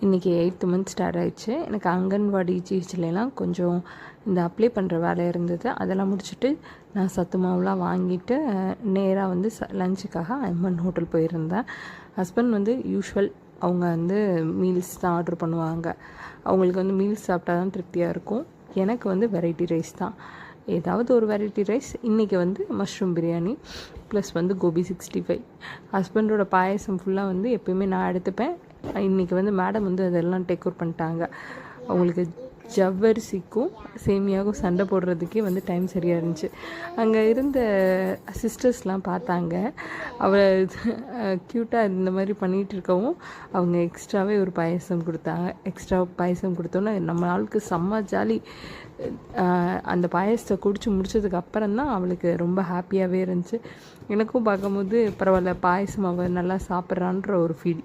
இன்றைக்கி 8th month start ஆயிடுச்சு. எனக்கு அங்கன்வாடி ஜிஹெச்லாம் கொஞ்சம் இந்த அப்ளை பண்ணுற வேலை இருந்தது. அதெல்லாம் முடிச்சுட்டு நான் சத்து மாவுலாம் வாங்கிட்டு நேராக வந்து லஞ்சுக்காக அம்மன் ஹோட்டல் போயிருந்தேன். ஹஸ்பண்ட் வந்து யூஷுவல் அவங்க வந்து மீல்ஸ் தான் ஆர்டர் பண்ணுவாங்க. அவங்களுக்கு வந்து மீல்ஸ் சாப்பிட்டா தான் திருப்தியாக இருக்கும். எனக்கு வந்து வெரைட்டி ரைஸ் தான், ஏதாவது ஒரு வெரைட்டி ரைஸ். இன்றைக்கி வந்து மஷ்ரூம் பிரியாணி ப்ளஸ் வந்து கோபி 65. ஹஸ்பண்டோட பாயசம் ஃபுல்லாக வந்து எப்போயுமே நான் எடுத்துப்பேன். இன்றைக்கி வந்து மேடம் வந்து அதெல்லாம் டேக் ஓவர் பண்ணிட்டாங்க. அவங்களுக்கு ஜவ்வரிசிக்கும் சேமியாவுக்கும் சண்டை போடுறதுக்கே வந்து டைம் சரியாக இருந்துச்சு. அங்கே இருந்த சிஸ்டர்ஸ்லாம் பார்த்தாங்க அவளை க்யூட்டாக இந்த மாதிரி பண்ணிகிட்டு இருக்கவும் அவங்க எக்ஸ்ட்ராவே ஒரு பாயசம் கொடுத்தாங்க. எக்ஸ்ட்ரா பாயசம் கொடுத்தோன்னே நம்ம ஆளுக்கு செம்ம ஜாலி. அந்த பாயசத்தை குடித்து முடிச்சதுக்கு அப்புறம் தான் அவளுக்கு ரொம்ப ஹாப்பியாகவே இருந்துச்சு. எனக்கும் பார்க்கும்போது பரவாயில்ல, பாயசம் அவள் நல்லா சாப்பிட்றான்ற ஒரு ஃபீல்.